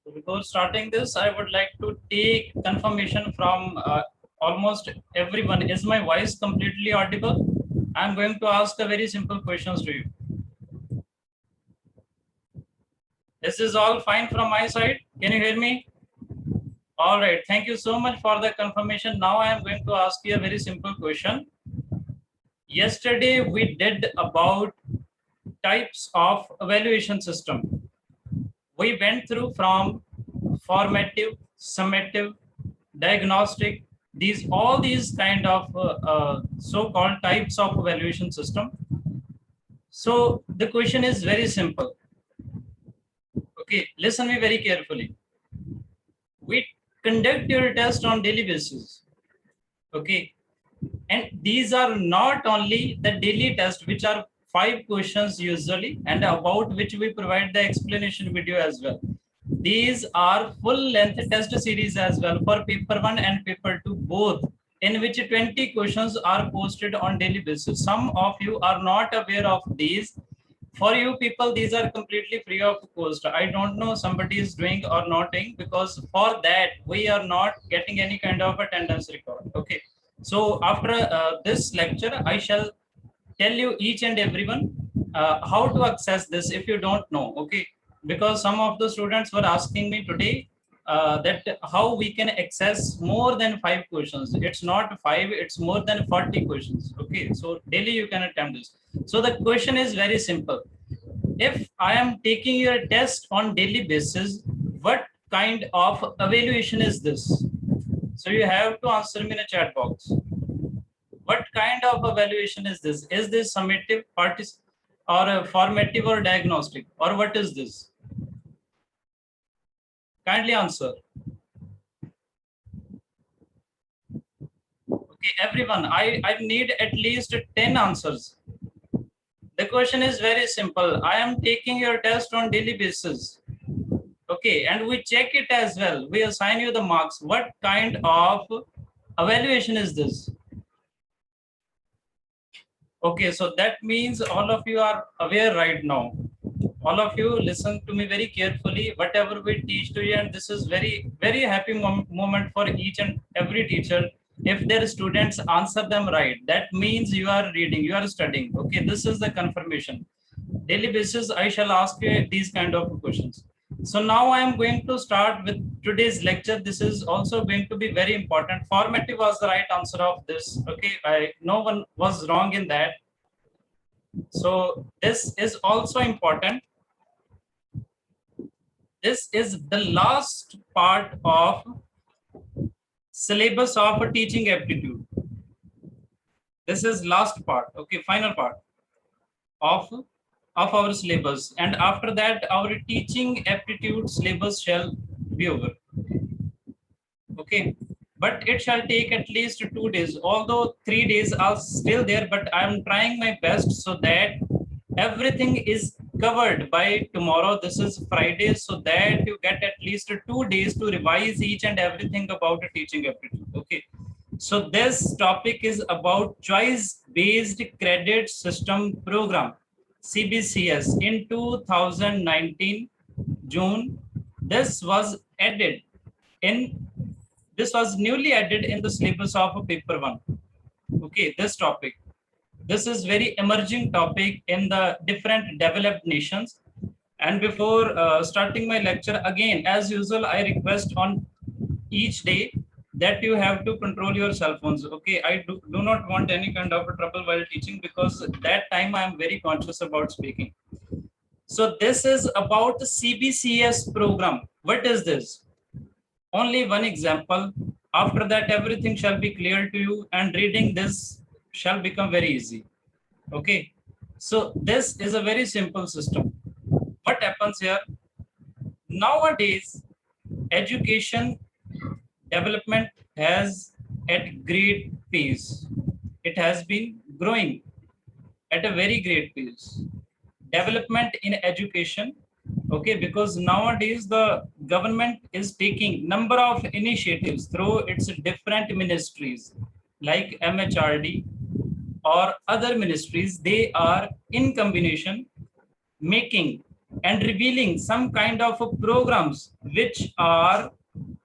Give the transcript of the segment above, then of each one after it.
So before starting this, I would like to take confirmation from almost everyone. Is my voice completely audible? I'm going to ask a very simple questions to you. This is all fine from my side. Can you hear me? All right. Thank you so much for the confirmation. Now I am going to ask you a very simple question. Yesterday we did about types of evaluation system. We went through from formative, summative, diagnostic, all these kind of so-called types of evaluation system. So the question is very simple. Okay, listen me very carefully. We conduct your test on daily basis. Okay, and these are not only the daily test, which are 5 questions usually, and about which we provide the explanation video as well. These are full length test series as well for paper 1 and paper 2 both, in which 20 questions are posted on daily basis. Some of you are not aware of these. For you people, these are completely free of cost. I don't know somebody is doing or not doing, because for that we are not getting any kind of attendance record. Okay, so after this lecture, I shall tell you each and everyone how to access this if you don't know. Okay, because some of the students were asking me today that how we can access more than 5 questions. It's not 5, it's more than 40 questions. Okay, so daily you can attempt this. So the question is very simple. If I am taking your test on daily basis, what kind of evaluation is this? So you have to answer me in a chat box. What kind of evaluation is this? Is this summative, or formative, or diagnostic, or what is this? Kindly answer. Okay, everyone, I need at least 10 answers. The question is very simple. I am taking your test on daily basis. Okay, and we check it as well. We assign you the marks. What kind of evaluation is this? Okay, so that means all of you are aware right now. All of you listen to me very carefully, whatever we teach to you, and this is very happy moment for each and every teacher. If their students answer them right, that means you are reading, you are studying. Okay, this is the confirmation. Daily basis, I shall ask you these kind of questions. So now I am going to start with today's lecture. This is also going to be very important. Formative was the right answer of this. Okay, no one was wrong in that. So this is also important. This is the last part of syllabus of a teaching aptitude. This is last part, okay, final part of our syllabus, and after that our teaching aptitude syllabus shall be over. Okay, but it shall take at least 2 days, although 3 days are still there, but I am trying my best so that everything is covered by tomorrow. This is Friday, so that you get at least 2 days to revise each and everything about a teaching aptitude. Okay, so this topic is about choice based credit system program, CBCS, in 2019 June. This was added in this was newly added in the syllabus of paper 1. Okay, this topic, this is very emerging topic in the different developed nations. And before starting my lecture, again, as usual, I request on each day that you have to control your cell phones. Okay, I do not want any kind of trouble while teaching, because that time I am very conscious about speaking. So this is about the CBCS program. What is this? Only one example. After that, everything shall be clear to you, and reading this shall become very easy. Okay, so this is a very simple system. What happens here? Nowadays, education development has at great pace. It has been growing at a very great pace. Development in education, okay, because nowadays the government is taking number of initiatives through its different ministries like MHRD or other ministries. They are in combination making and revealing some kind of programs which are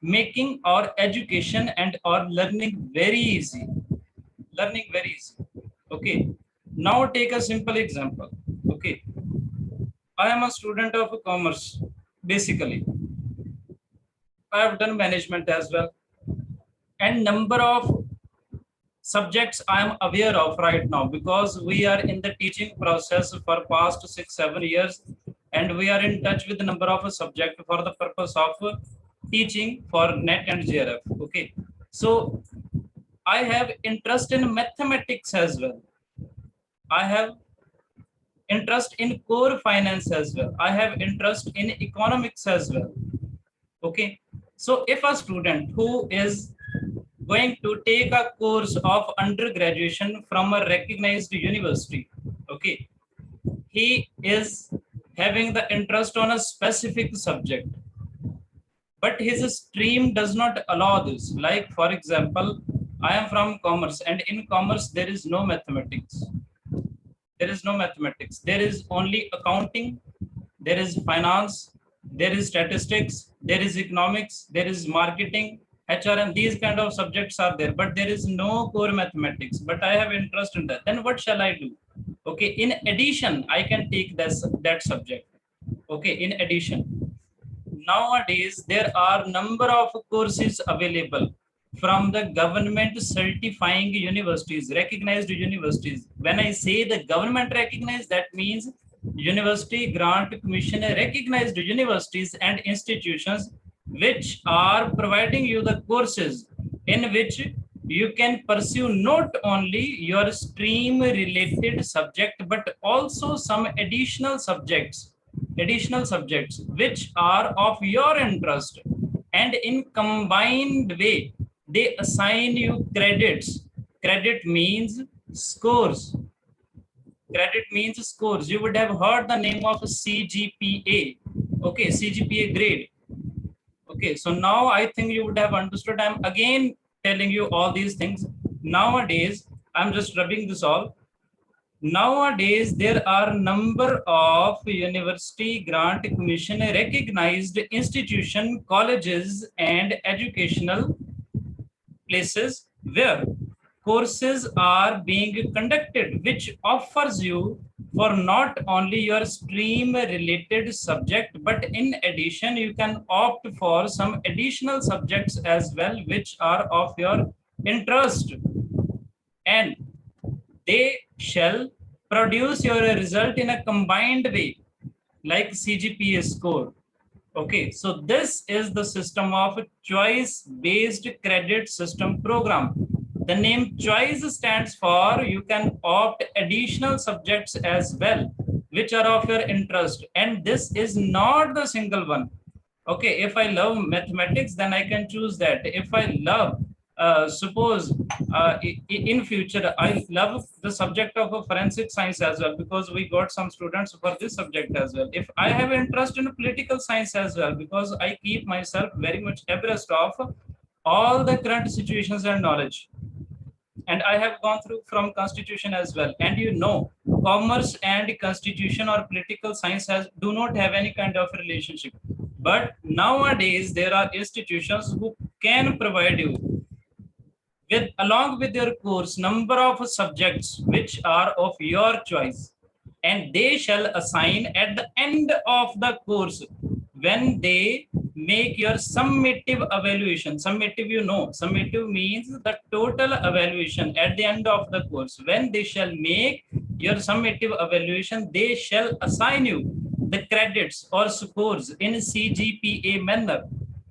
making our education and our learning very easy. Learning very easy. Okay. Now take a simple example. Okay. I am a student of commerce, basically. I have done management as well. And number of subjects I am aware of right now, because we are in the teaching process for past 6-7 years, and we are in touch with the number of subject for the purpose of teaching for NET and JRF. Okay. So I have interest in mathematics as well. I have interest in core finance as well. I have interest in economics as well. Okay. So if a student who is going to take a course of undergraduation from a recognized university, okay, he is having the interest on a specific subject, but his stream does not allow this. Like, for example, I am from commerce, and in commerce, there is no mathematics. There is no mathematics. There is only accounting, there is finance, there is statistics, there is economics, there is marketing, HRM. These kind of subjects are there, but there is no core mathematics. But I have interest in that. Then what shall I do? Okay, in addition, I can take that subject. Okay, in addition, nowadays there are number of courses available from the government certifying universities, recognized universities. When I say the government recognized, that means University Grant Commission recognized universities and institutions which are providing you the courses in which you can pursue not only your stream related subject, but also some additional subjects which are of your interest, and in combined way they assign you credits. Credit means scores. Credit means scores. You would have heard the name of CGPA. Okay, CGPA grade. Okay, so now I think you would have understood. I'm again telling you all these things. Nowadays, I'm just rubbing this all. Nowadays, there are number of university grant commission recognized institution, colleges, and educational places where courses are being conducted, which offers you for not only your stream related subject, but in addition, you can opt for some additional subjects as well, which are of your interest. And they shall produce your result in a combined way, like CGPA score. Okay, so this is the system of choice-based credit system program. The name choice stands for you can opt additional subjects as well, which are of your interest. And this is not the single one. Okay, if I love mathematics, then I can choose that. If I love, suppose in future, I love the subject of a forensic science as well, because we got some students for this subject as well. If I have interest in political science as well, because I keep myself very much abreast of all the current situations and knowledge, and I have gone through from constitution as well. And you know, commerce and constitution or political science do not have any kind of relationship. But nowadays there are institutions who can provide you with, along with your course, number of subjects which are of your choice, and they shall assign at the end of the course when they make your summative evaluation. Summative, you know, summative means the total evaluation at the end of the course. When they shall make your summative evaluation, they shall assign you the credits or scores in CGPA manner.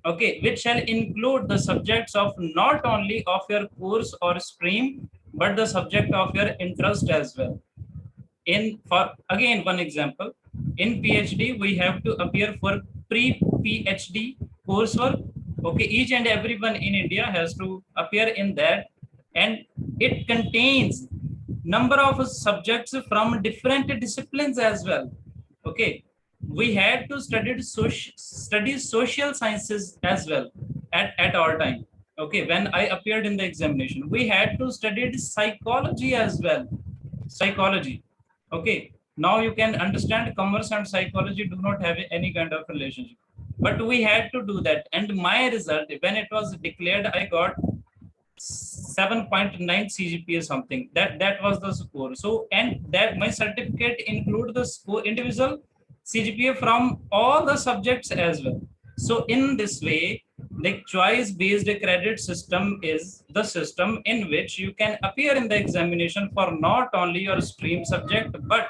Okay, which shall include the subjects of not only of your course or stream, but the subject of your interest as well. In, for again one example, in PhD we have to appear for pre-PhD coursework. Okay, each and everyone in India has to appear in that, and it contains number of subjects from different disciplines as well. Okay, we had to study social sciences as well at our time. Okay, when I appeared in the examination, we had to study psychology as well. Psychology. Okay, Now you can understand commerce and psychology do not have any kind of relationship. But we had to do that. And my result, when it was declared, I got 7.9 CGPA something. That was the score. So, and that my certificate include the score individual CGPA from all the subjects as well. So in this way, the choice-based credit system is the system in which you can appear in the examination for not only your stream subject, but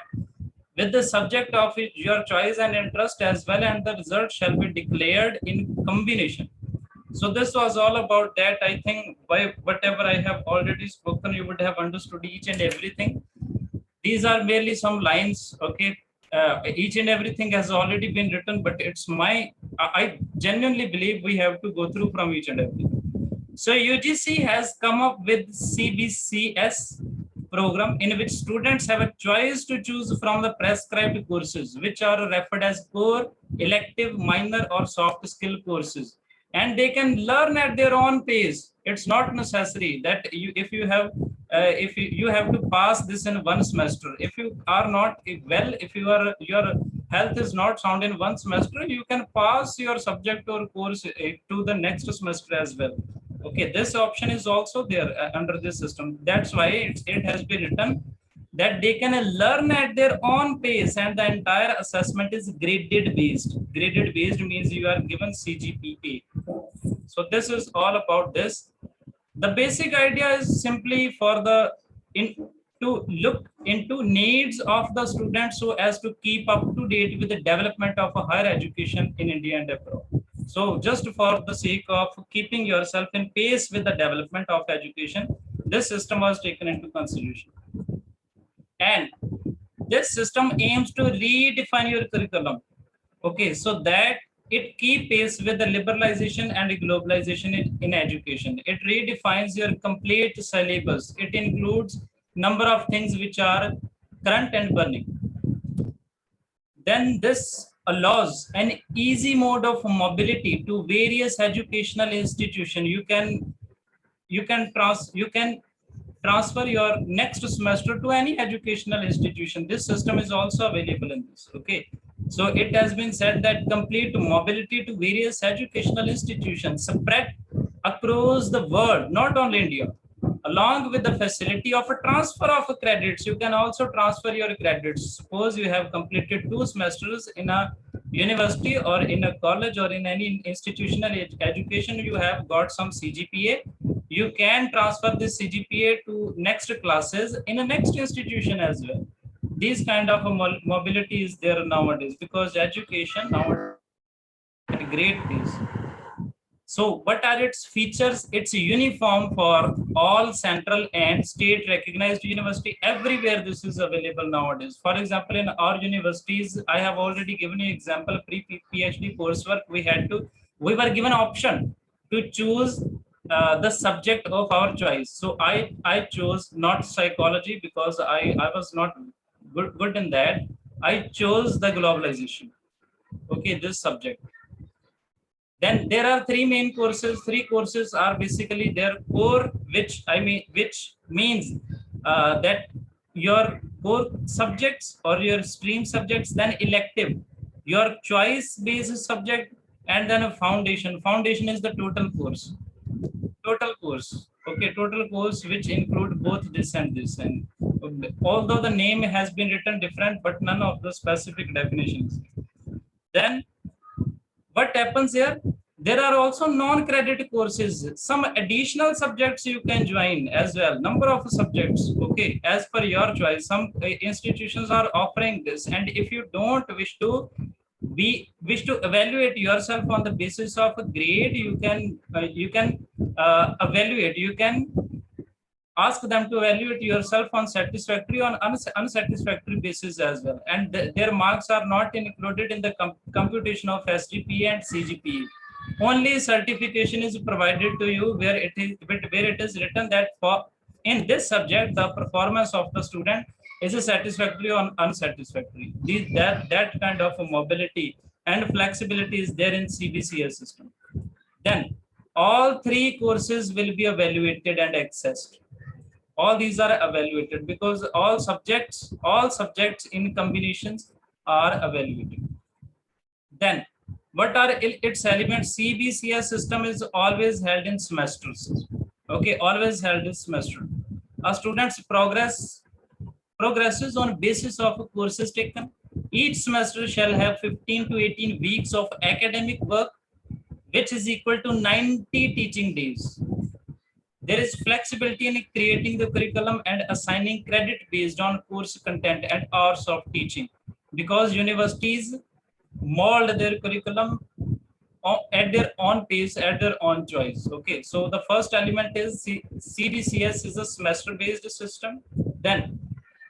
with the subject of your choice and interest as well, and the result shall be declared in combination. So this was all about that. I think by whatever I have already spoken, you would have understood each and everything. These are merely some lines, okay? Each and everything has already been written, but it's I genuinely believe we have to go through from each and everything. So UGC has come up with CBCS program in which students have a choice to choose from the prescribed courses, which are referred as core, elective, minor, or soft skill courses. And they can learn at their own pace. It's not necessary that if you have you have to pass this in one semester. If you are not well, if your health is not sound in one semester, you can pass your subject or course to the next semester as well. Okay, this option is also there under this system. That's why it has been written that they can learn at their own pace, and the entire assessment is graded based. Graded based means you are given CGPA. So this is all about this. The basic idea is simply for the to look into needs of the students so as to keep up to date with the development of a higher education in India and abroad. So just for the sake of keeping yourself in pace with the development of education, this system was taken into consideration. And this system aims to redefine your curriculum. Okay, so that it keep pace with the liberalization and globalization in education. It redefines your complete syllabus. It includes number of things which are current and burning. Then this allows an easy mode of mobility to various educational institutions. You can transfer your next semester to any educational institution. This system is also available in this. Okay, so it has been said that complete mobility to various educational institutions spread across the world, not only India. Along with the facility of a transfer of credits, you can also transfer your credits. Suppose you have completed 2 semesters in a university or in a college or in any institutional education, you have got some CGPA. You can transfer this CGPA to next classes in a next institution as well. These kind of a mobility is there nowadays because education nowadays at a great pace. So what are its features? It's uniform for all central and state recognized university. Everywhere this is available nowadays. For example, in our universities, I have already given you example pre-PhD coursework. We were given option to choose the subject of our choice. So I chose not psychology because I was not good in that. I chose the globalization. Okay, this subject. Then there are 3 main courses. 3 courses are basically their core, which means that your core subjects or your stream subjects, then elective, your choice based subject, and then a foundation. Foundation is the total course. Total course. Okay, total course which include both this and this. And although the name has been written different, but none of the specific definitions. Then what happens here? There are also non-credit courses, some additional subjects you can join as well, number of subjects, okay, as per your choice. Some institutions are offering this, and if you don't wish to evaluate yourself on the basis of a grade, you can evaluate, you can ask them to evaluate yourself on satisfactory on unsatisfactory basis as well, and their marks are not included in the computation of SGPA and CGPA. Only certification is provided to you where it is written that for in this subject the performance of the student is satisfactory or unsatisfactory. That kind of mobility and flexibility is there in CBCS system. Then all 3 courses will be evaluated and accessed. All these are evaluated because all subjects in combinations are evaluated. Then, what are its elements? CBCS system is always held in semesters. Okay, always held in semester. A student's progresses on basis of courses taken. Each semester shall have 15 to 18 weeks of academic work, which is equal to 90 teaching days. There is flexibility in creating the curriculum and assigning credit based on course content and hours of teaching, because universities mold their curriculum at their own pace, at their own choice. Okay, so the first element is CDCS is a semester based system. Then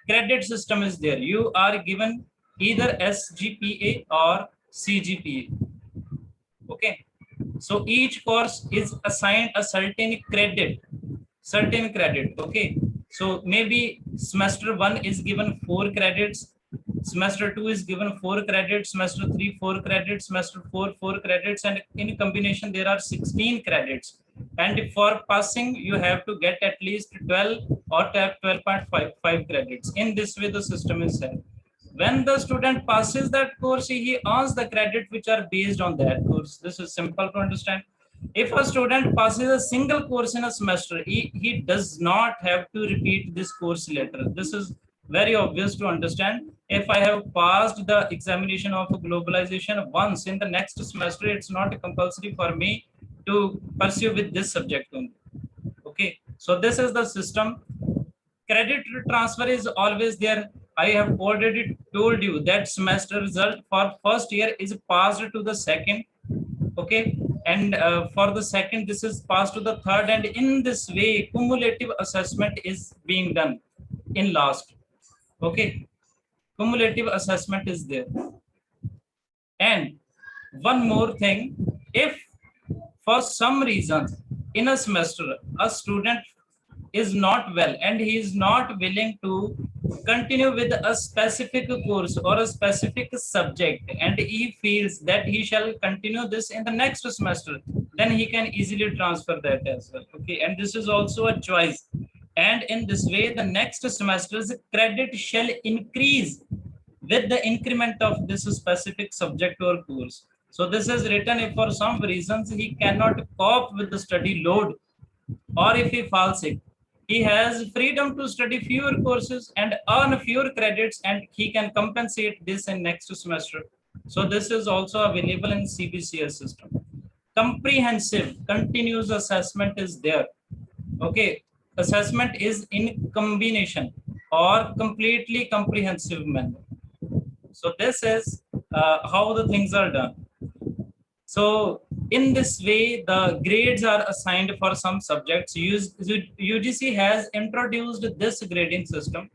credit system is there. You are given either SGPA or CGPA. Okay, so each course is assigned a certain credit. Okay, so maybe semester 1 is given 4 credits, semester 2 is given 4 credits, semester 3 4 credits, semester 4 4 credits, and in combination there are 16 credits. And for passing you have to get at least 12 or 12.55 credits. In this way the system is set. When the student passes that course, he earns the credit which are based on that course. This is simple to understand. If a student passes a single course in a semester, he does not have to repeat this course later. This is very obvious to understand. If I have passed the examination of globalization once, in the next semester, it's not compulsory for me to pursue with this subject only. Okay, so this is the system. Credit transfer is always there. I have already told you that semester result for first year is passed to the second. Okay, and for the second this is passed to the third, and in this way cumulative assessment is being done in last. Okay, cumulative assessment is there. And one more thing, if for some reason in a semester a student is not well and he is not willing to continue with a specific course or a specific subject, and he feels that he shall continue this in the next semester, then he can easily transfer that as well. Okay, and this is also a choice, and in this way the next semester's credit shall increase with the increment of this specific subject or course. So this is written if for some reasons he cannot cope with the study load, or if he falls sick, he has freedom to study fewer courses and earn fewer credits, and he can compensate this in next semester. So this is also available in CBCS system. Comprehensive continuous assessment is there. Okay, assessment is in combination or completely comprehensive manner. So this is how the things are done. So in this way, the grades are assigned for some subjects. UGC has introduced this grading system.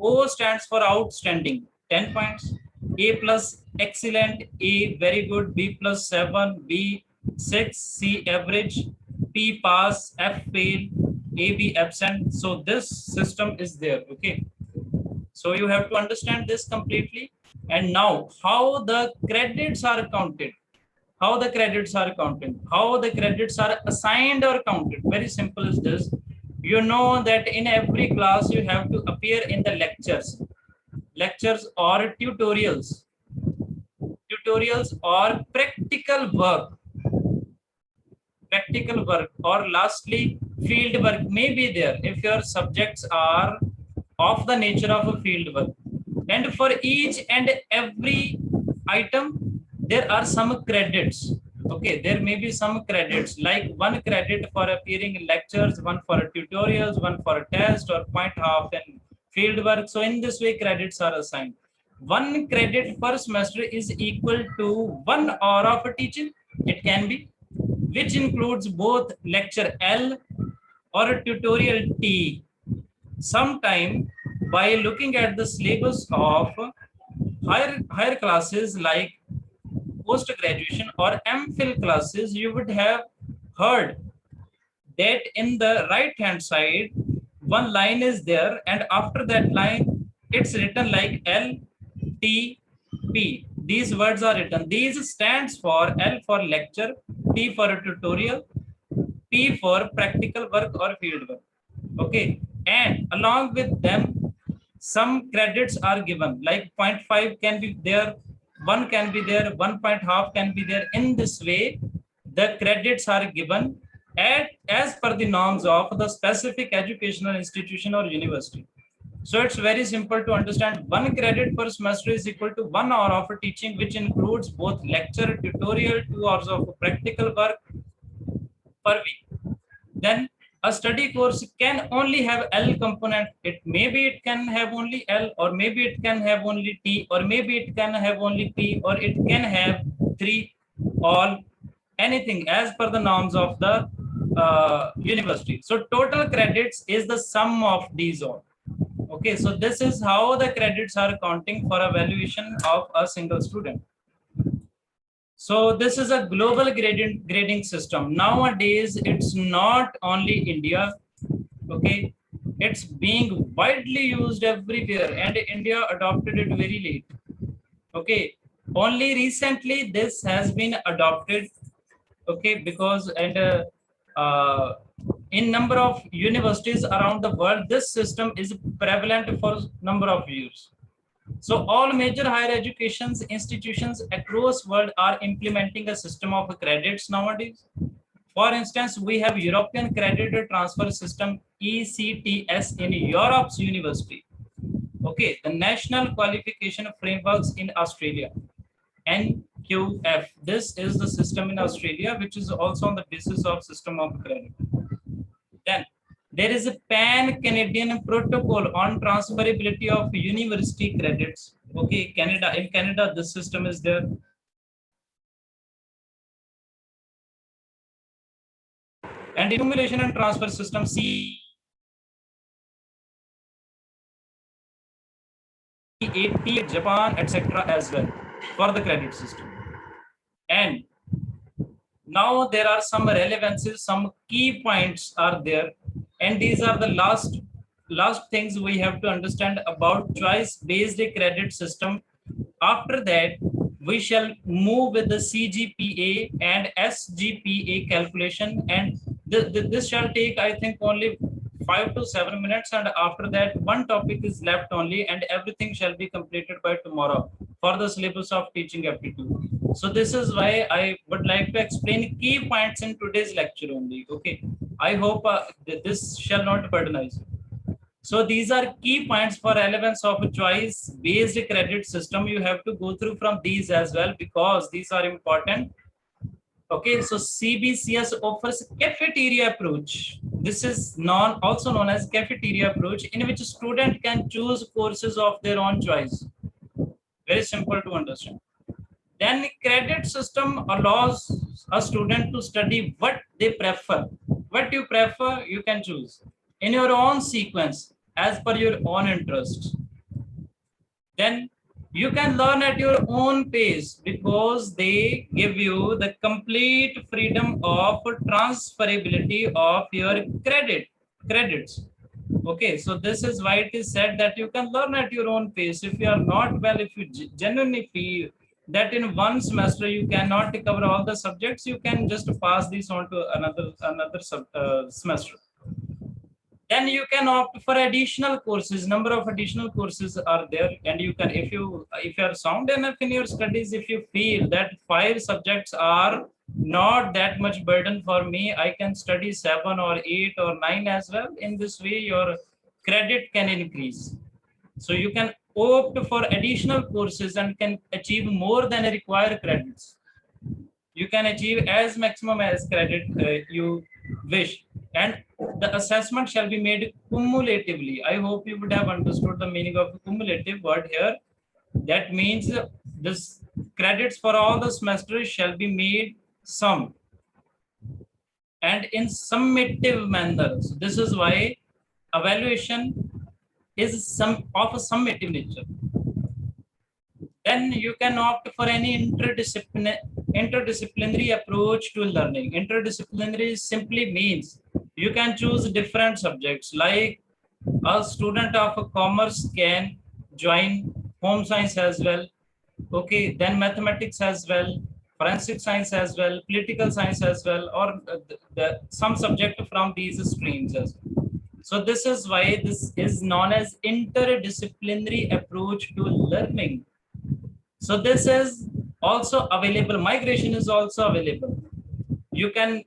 O stands for outstanding, 10 points. A plus excellent, A very good, B plus 7, B 6, C average, P pass, F fail, A B absent. So this system is there. Okay. So you have to understand this completely. And now how the credits are counted. How the credits are counted, how the credits are assigned or counted. Very simple is this. You know that in every class you have to appear in the lectures or tutorials or practical work, or lastly field work may be there if your subjects are of the nature of a field work. And for each and every item there are some credits. Okay, there may be some credits, like 1 credit for appearing in lectures, 1 for tutorials, 1 for a test, or 0.5 in field work. So in this way credits are assigned. 1 credit per semester is equal to 1 hour of teaching. It can be, which includes both lecture L or tutorial T. Sometime by looking at the syllabus of higher classes like post graduation or MPhil classes, you would have heard that in the right hand side one line is there, and after that line it's written like LTP. These words are written. These stands for L for lecture, T for tutorial, P for practical work or field work. Okay, and along with them, some credits are given, like 0.5 can be there, 1 can be there, 1.5 can be there. In this way, the credits are given as per the norms of the specific educational institution or university. So it's very simple to understand. 1 credit per semester is equal to 1 hour of teaching, which includes both lecture, tutorial, 2 hours of practical work per week. Then a study course can only have L component. Maybe it can have only L, or maybe it can have only T, or maybe it can have only P, or it can have 3, all, anything as per the norms of the university. So total credits is the sum of these all. Okay, so this is how the credits are counting for evaluation of a single student. So this is a global grading system. Nowadays, it's not only India, okay? It's being widely used everywhere, and India adopted it very late, okay? Only recently this has been adopted, okay? Because in number of universities around the world, this system is prevalent for number of years. So all major higher education institutions across world are implementing a system of credits nowadays. For instance, we have European Credit Transfer System, ECTS, in Europe's university. Okay, the National Qualification Frameworks in Australia, NQF. This is the system in Australia, which is also on the basis of system of credit. Then there is a pan-Canadian protocol on transferability of university credits. Okay, in Canada, this system is there. And accumulation and transfer system, C80, Japan, etc. as well for the credit system. And now there are some relevances, some key points are there, and these are the last things we have to understand about choice based credit system. After that, we shall move with the CGPA and SGPA calculation, and this shall take, I think, only 5 to 7 minutes, and after that one topic is left only, and everything shall be completed by tomorrow for the syllabus of teaching aptitude. So this is why I would like to explain key points in today's lecture only. Okay, I hope this shall not burdenize you. So these are key points for relevance of a choice based credit system. You have to go through from these as well, because these are important. Okay, so CBCS offers cafeteria approach. This is also known as cafeteria approach, in which a student can choose courses of their own choice. Very simple to understand. Then credit system allows a student to study what they prefer. What you prefer, you can choose in your own sequence as per your own interest. Then you can learn at your own pace, because they give you the complete freedom of transferability of your credits. Okay, so this is why it is said that you can learn at your own pace. If you are not well, if you genuinely feel that in one semester you cannot cover all the subjects, you can just pass this on to another semester. Then you can opt for additional courses. Number of additional courses are there, and you can, if you are sound enough in your studies, if you feel that 5 subjects are not that much burden for me, I can study 7 or 8 or 9 as well. In this way, your credit can increase. So you can opt for additional courses and can achieve more than required credits. You can achieve as maximum as credit you wish, and the assessment shall be made cumulatively. I hope you would have understood the meaning of the cumulative word here. That means this credits for all the semesters shall be made sum and in summative manner. So this is why evaluation is some of a summative nature. Then you can opt for any interdisciplinary approach to learning. Interdisciplinary simply means you can choose different subjects, like a student of commerce can join home science as well. Okay, then mathematics as well, forensic science as well, political science as well, or some subject from these streams as well. So this is why this is known as interdisciplinary approach to learning. So this is also available. Migration is also available. You can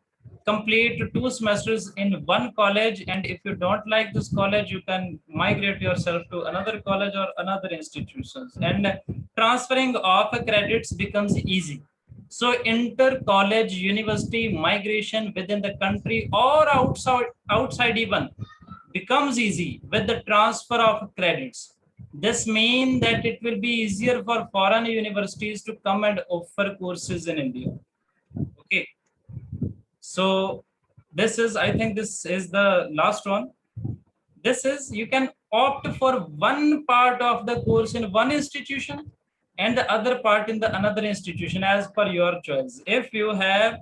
complete 2 semesters in one college, and if you don't like this college, you can migrate yourself to another college or another institutions, and transferring of credits becomes easy. So inter college university migration within the country or outside even becomes easy with the transfer of credits. This means that it will be easier for foreign universities to come and offer courses in India. Okay, so this is, I think this is the last one. This is, you can opt for one part of the course in one institution and the other part in the another institution as per your choice. If you have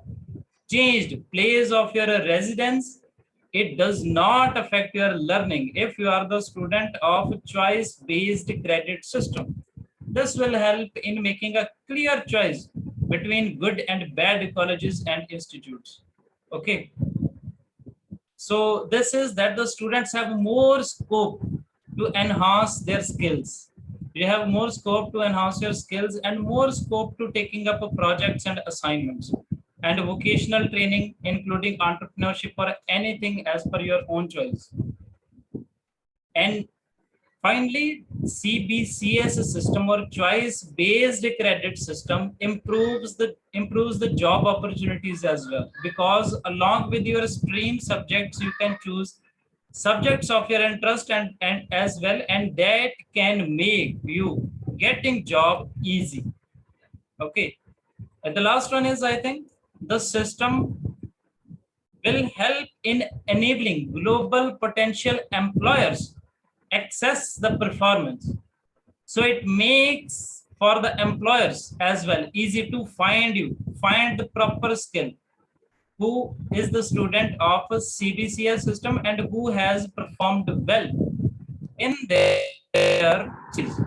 changed place of your residence, it does not affect your learning if you are the student of choice based credit system. This will help in making a clear choice between good and bad colleges and institutes. Okay, so this is that the students have more scope to enhance their skills. You have more scope to enhance your skills and more scope to taking up projects and assignments and vocational training, including entrepreneurship or anything as per your own choice. And finally, CBCS system or choice-based credit system improves the job opportunities as well, because along with your stream subjects, you can choose subjects of your interest and as well, and that can make you getting job easy. Okay, and the last one is, I think, the system will help in enabling global potential employers access the performance. So it makes for the employers as well easy to find the proper skill, who is the student of a CBCS system and who has performed well in their skills.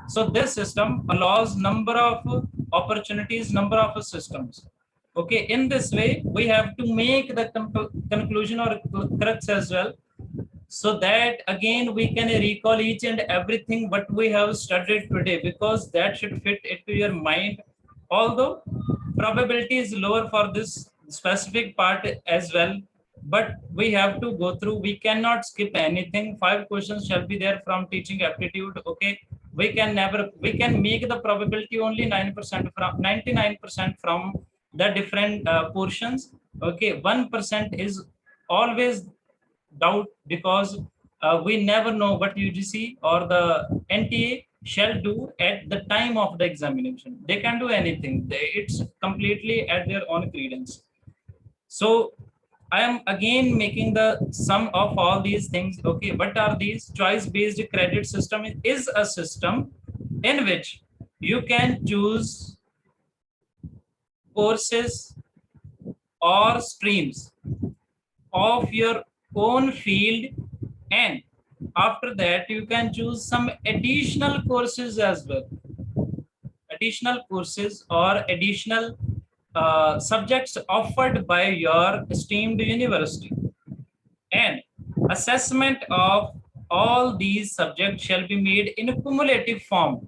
So this system allows number of opportunities, number of systems. Okay, in this way we have to make the conclusion or crux as well, so that again we can recall each and everything what we have studied today, because that should fit into your mind. Although probability is lower for this specific part as well, but we have to go through, we cannot skip anything. 5 questions shall be there from teaching aptitude. Okay, we can make the probability only 9% from 99% from the different portions. Okay, 1% is always doubt, because we never know what UGC or the NTA shall do at the time of the examination. They can do anything. It's completely at their own credence. So I am again making the sum of all these things. Okay, what are these? Choice based credit system is a system in which you can choose courses or streams of your own field, and after that you can choose some additional courses as well, additional courses or additional subjects offered by your esteemed university, and assessment of all these subjects shall be made in a cumulative form,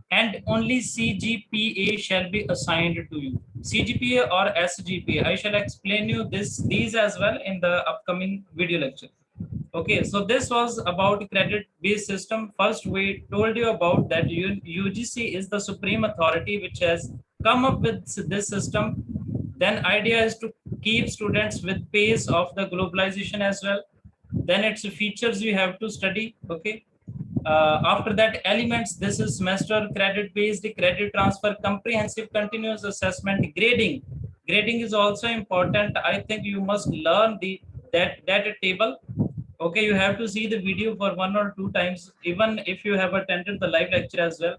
and only CGPA shall be assigned to you. CGPA or SGPA, I shall explain you these as well in the upcoming video lecture. Okay, so this was about credit based system. First, we told you about that UGC is the supreme authority which has come up with this system. Then idea is to keep students with pace of the globalization as well. Then its features you have to study. Okay, after that, elements, this is semester credit based, credit transfer, comprehensive continuous assessment, grading. Grading is also important. I think you must learn that table. Okay, you have to see the video for 1 or 2 times, even if you have attended the live lecture as well.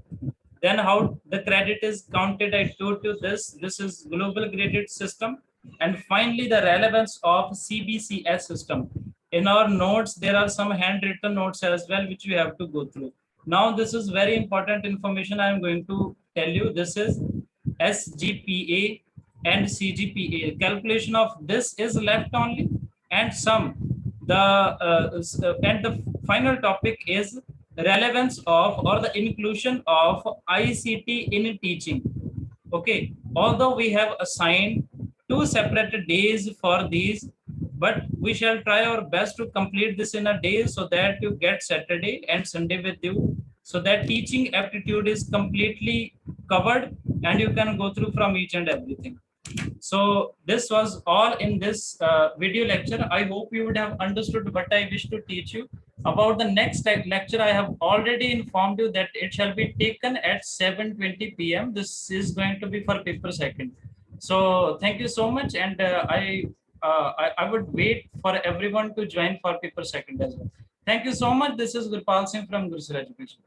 Then how the credit is counted, I told you this is global graded system. And finally, the relevance of CBCS system. In our notes, there are some handwritten notes as well, which you have to go through. Now, this is very important information I am going to tell you. This is SGPA and CGPA. Calculation of this is left only, and sum And the final topic is relevance of or the inclusion of ICT in teaching. Okay, although we have assigned two separate days for these, but we shall try our best to complete this in a day so that you get Saturday and Sunday with you, so that teaching aptitude is completely covered and you can go through from each and everything. So this was all in this video lecture. I hope you would have understood what I wish to teach you. About the next lecture, I have already informed you that it shall be taken at 7:20 p.m. This is going to be for paper second. So thank you so much, and I would wait for everyone to join for paper second as well. Thank you so much. This is Gurpal Singh from Gurpal Education.